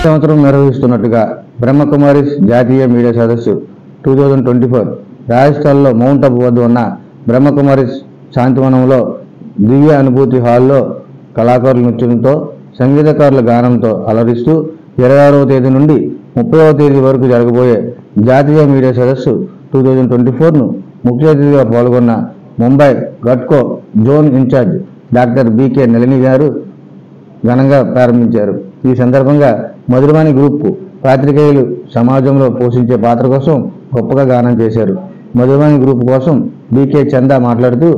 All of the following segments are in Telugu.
సంవత్సరం నిర్వహిస్తున్నట్టుగా బ్రహ్మకుమారిస్ జాతీయ మీడియా సదస్సు 2024 రాజస్థాన్లో మౌంట్ అబు వద్ద ఉన్న బ్రహ్మకుమారిస్ శాంతివనంలో దివ్య అనుభూతి హాల్లో కళాకారుల నృత్యంతో సంగీతకారుల గానంతో అలరిస్తూ 26వ తేదీ నుండి 30వ తేదీ వరకు జరగబోయే జాతీయ మీడియా సదస్సు 2024ను ముఖ్య అతిథిగా పాల్గొన్న ముంబై గట్కో zone in charge doctor BK Nalini garu ఘనంగా ప్రారంభించారు. ఈ సందర్భంగా మధురవాణి గ్రూప్ పాత్రికేయులు సమాజంలో పోషించే పాత్ర కోసం గొప్పగా గానం చేశారు. మధురవాణి గ్రూప్ కోసం బీకే చందా మాట్లాడుతూ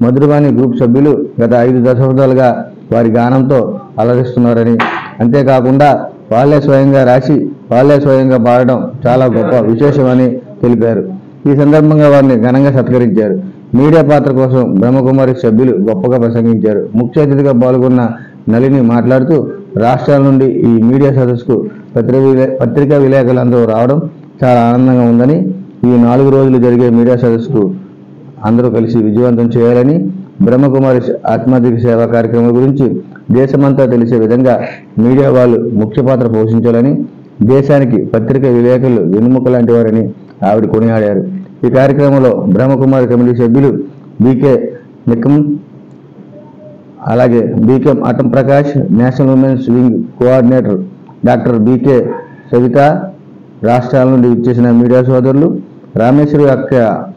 మధురవాణి గ్రూప్ సభ్యులు గత 5 దశాబ్దాలుగా వారి గానంతో అలరిస్తున్నారని, అంతేకాకుండా వాళ్లే స్వయంగా రాసి వాళ్లే స్వయంగా పాడడం చాలా గొప్ప విశేషమని తెలిపారు. ఈ సందర్భంగా వారిని ఘనంగా సత్కరించారు. మీడియా పాత్ర కోసం బ్రహ్మకుమారి సభ్యులు గొప్పగా ప్రసంగించారు. ముఖ్య అతిథిగా పాల్గొన్న నళిని మాట్లాడుతూ రాష్ట్రాల నుండి ఈ మీడియా సదస్సుకు పత్రికా విలేకరులందరూ రావడం చాలా ఆనందంగా ఉందని, ఈ 4 రోజులు జరిగే మీడియా సదస్సుకు అందరూ కలిసి విజయవంతం చేయాలని, బ్రహ్మకుమారి ఆత్మాధిక సేవా కార్యక్రమం గురించి దేశమంతా తెలిసే విధంగా మీడియా వాళ్ళు ముఖ్య పాత్ర పోషించాలని, దేశానికి పత్రికా విలేకరులు వెన్నుముక లాంటి వారని ఆవిడ కొనియాడారు. ఈ కార్యక్రమంలో బ్రహ్మకుమారి కమిటీ సభ్యులు బీకే నికమ్, అలాగే BK Atam Prakash, national women's wing coordinator doctor BK Savita, రాష్ట్రాల నుండి ఇచ్చేసిన మీడియా సోదరులు, రామేశ్వరి అక్క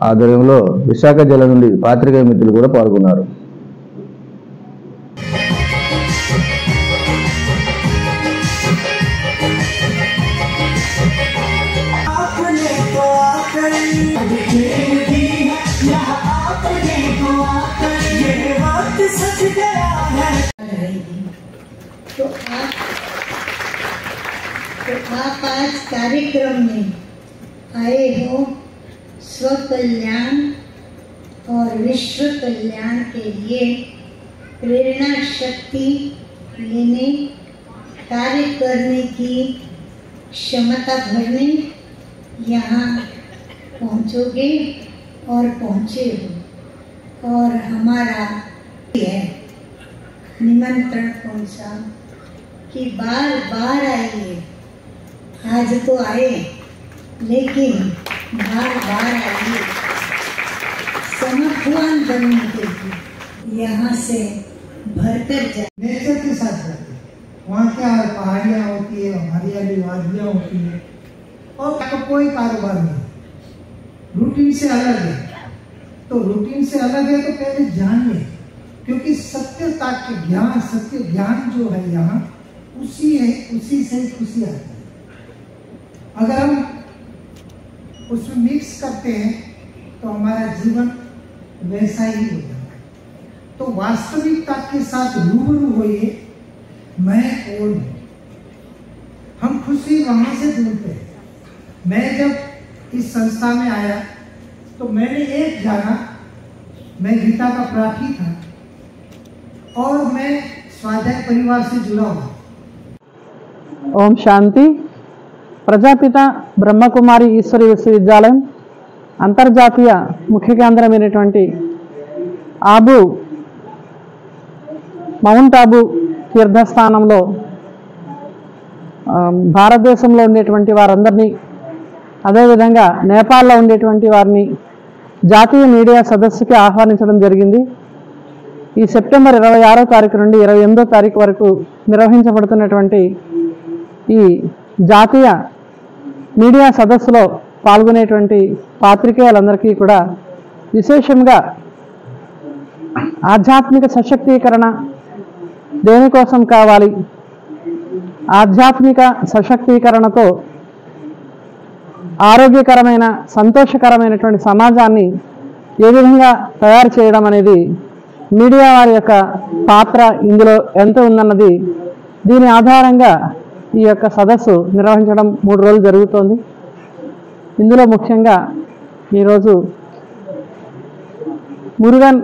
ఆధ్వర్యంలో విశాఖ జిల్లా నుండి పాత్రికేయ మిత్రులు కూడా పాల్గొన్నారు. तो आप आज कार्यक्रम में आए हो स्व कल्याण और विश्व कल्याण के लिए प्रेरणा शक्ति लेने, कार्य करने की क्षमता भरने यहाँ पहुँचोगे और पहुँचे हो। और हमारा है निमंत्रण कौन सा कि बार बार आइए। आज तो आए लेकिन बार बार आइए समर्थवान बनने के लिए, यहाँ से भरकर जाए। नेचर के साथ रहते हैं, वहाँ क्या पहाड़ियाँ होती है, हरियाली वादियाँ होती है, और कोई कारोबार नहीं, रूटीन से अलग है। तो रूटीन से अलग है तो पहले जानिए, क्योंकि सत्य ज्ञान जो है यहाँ उसी से खुशी आती है। अगर हम उसमें मिक्स करते हैं तो हमारा जीवन वैसा ही हो जाता है। तो वास्तविकता के साथ रूबरू होइए, मैं और हम खुशी वहां से ढूंढते हैं। मैं जब इस संस्था में आया तो मैंने एक जाना, मैं गीता का प्रार्थी था और मैं स्वाध्याय परिवार से जुड़ा हुआ। ओम शांति। ప్రజాపిత బ్రహ్మకుమారి ఈశ్వరి విశ్వవిద్యాలయం అంతర్జాతీయ ముఖ్య కేంద్రమైనటువంటి మౌంట్ ఆబు తీర్థస్థానంలో భారతదేశంలో ఉండేటువంటి వారందరినీ, అదేవిధంగా నేపాల్లో ఉండేటువంటి వారిని జాతీయ మీడియా సదస్సుకి ఆహ్వానించడం జరిగింది. ఈ సెప్టెంబర్ 26వ తారీఖు నుండి 28వ తారీఖు వరకు నిర్వహించబడుతున్నటువంటి ఈ జాతీయ మీడియా సదస్సులో పాల్గొనేటువంటి పాత్రికేయులందరికీ కూడా విశేషంగా ఆధ్యాత్మిక సశక్తీకరణ దేనికోసం కావాలి, ఆధ్యాత్మిక సశక్తీకరణతో ఆరోగ్యకరమైన సంతోషకరమైనటువంటి సమాజాన్ని ఏ విధంగా తయారు చేయడం అనేది మీడియా వారి యొక్క పాత్ర ఇందులో ఎంత ఉందన్నది, దీని ఆధారంగా ఈ యొక్క సదస్సు నిర్వహించడం 3 రోజులు జరుగుతోంది. ఇందులో ముఖ్యంగా ఈరోజు మురుగన్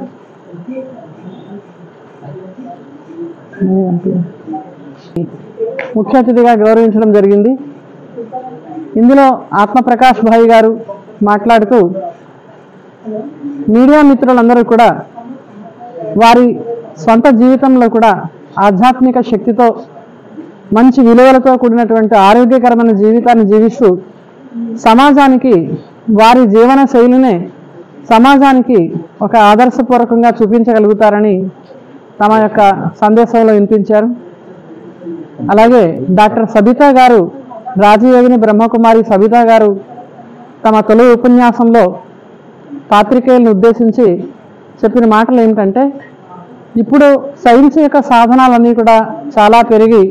ముఖ్య అతిథిగా గౌరవించడం జరిగింది. ఇందులో ఆత్మప్రకాష్ భాయ్ గారు మాట్లాడుతూ మీడియా మిత్రులందరూ కూడా వారి స్వంత జీవితంలో కూడా ఆధ్యాత్మిక శక్తితో మంచి విలువలతో కూడినటువంటి ఆరోగ్యకరమైన జీవితాన్ని జీవిస్తూ సమాజానికి వారి జీవన శైలినే సమాజానికి ఒక ఆదర్శపూర్వకంగా చూపించగలుగుతారని తమ యొక్క సందేశంలో వినిపించారు. అలాగే డాక్టర్ సబితా గారు, రాజయోగిని బ్రహ్మకుమారి సబితా గారు తమ తొలి ఉపన్యాసంలో పాత్రికేయులను ఉద్దేశించి చెప్పిన మాటలు ఏమిటంటే, ఇప్పుడు సైన్స్ యొక్క సాధనాలన్నీ కూడా చాలా పెరిగి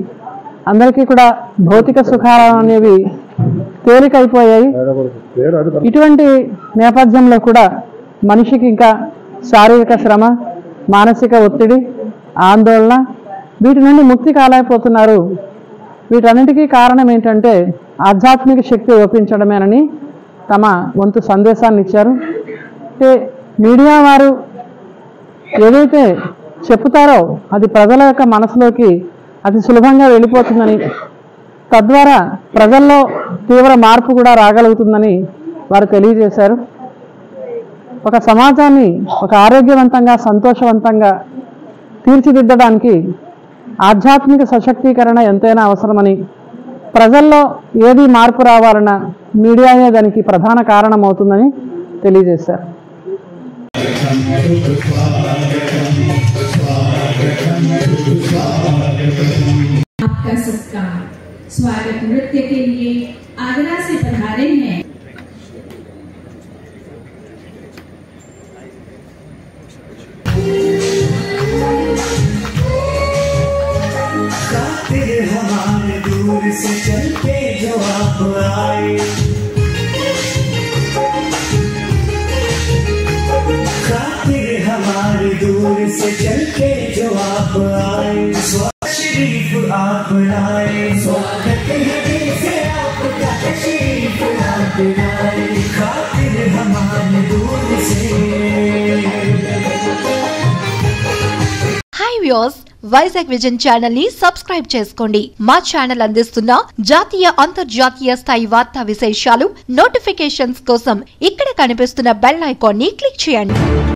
అందరికీ కూడా భౌతిక సుఖాలు అనేవి తేలికైపోయాయి. ఇటువంటి నేపథ్యంలో కూడా మనిషికి ఇంకా శారీరక శ్రమ, మానసిక ఒత్తిడి, ఆందోళన వీటి నుండి ముక్తి కాలేకపోతున్నారు. వీటన్నిటికీ కారణం ఏంటంటే ఆధ్యాత్మిక శక్తి ఒప్పించడమేనని తమ వంతు సందేశాన్ని ఇచ్చారు. అంటే మీడియా వారు ఏదైతే చెప్తారో అది ప్రజల యొక్క మనసులోకి అతి సులభంగా వెళ్ళిపోతుందని, తద్వారా ప్రజల్లో తీవ్ర మార్పు కూడా రాగలుగుతుందని వారు తెలియజేశారు. ఒక సమాజాన్ని ఒక ఆరోగ్యవంతంగా, సంతోషవంతంగా తీర్చిదిద్దడానికి ఆధ్యాత్మిక సశక్తీకరణ ఎంతైనా అవసరమని, ప్రజల్లో ఏది మార్పు రావాలన్నా మీడియాయే దానికి ప్రధాన కారణమవుతుందని తెలియజేశారు. आपका सबका स्वागत नृत्य के लिए आगरा से पधारे हैं हमारे दूर से चल के जो आप आए, खातिर हमारे दूर से चल के जो आप आए, शरीफ आप आए, स्वागत है से आपका तशरीफ आप आए, खातिर हमारे दूर से। Hi viewers, Vizag vision channel ని సబ్స్క్రైబ్ చేసుకోండి. మా ఛానల్ అందిస్తున్న జాతీయ అంతర్జాతీయ స్థాయి వార్తా విశేషాలు నోటిఫికేషన్స్ కోసం ఇక్కడ కనిపిస్తున్న బెల్ ఐకాన్ ని క్లిక్ చేయండి.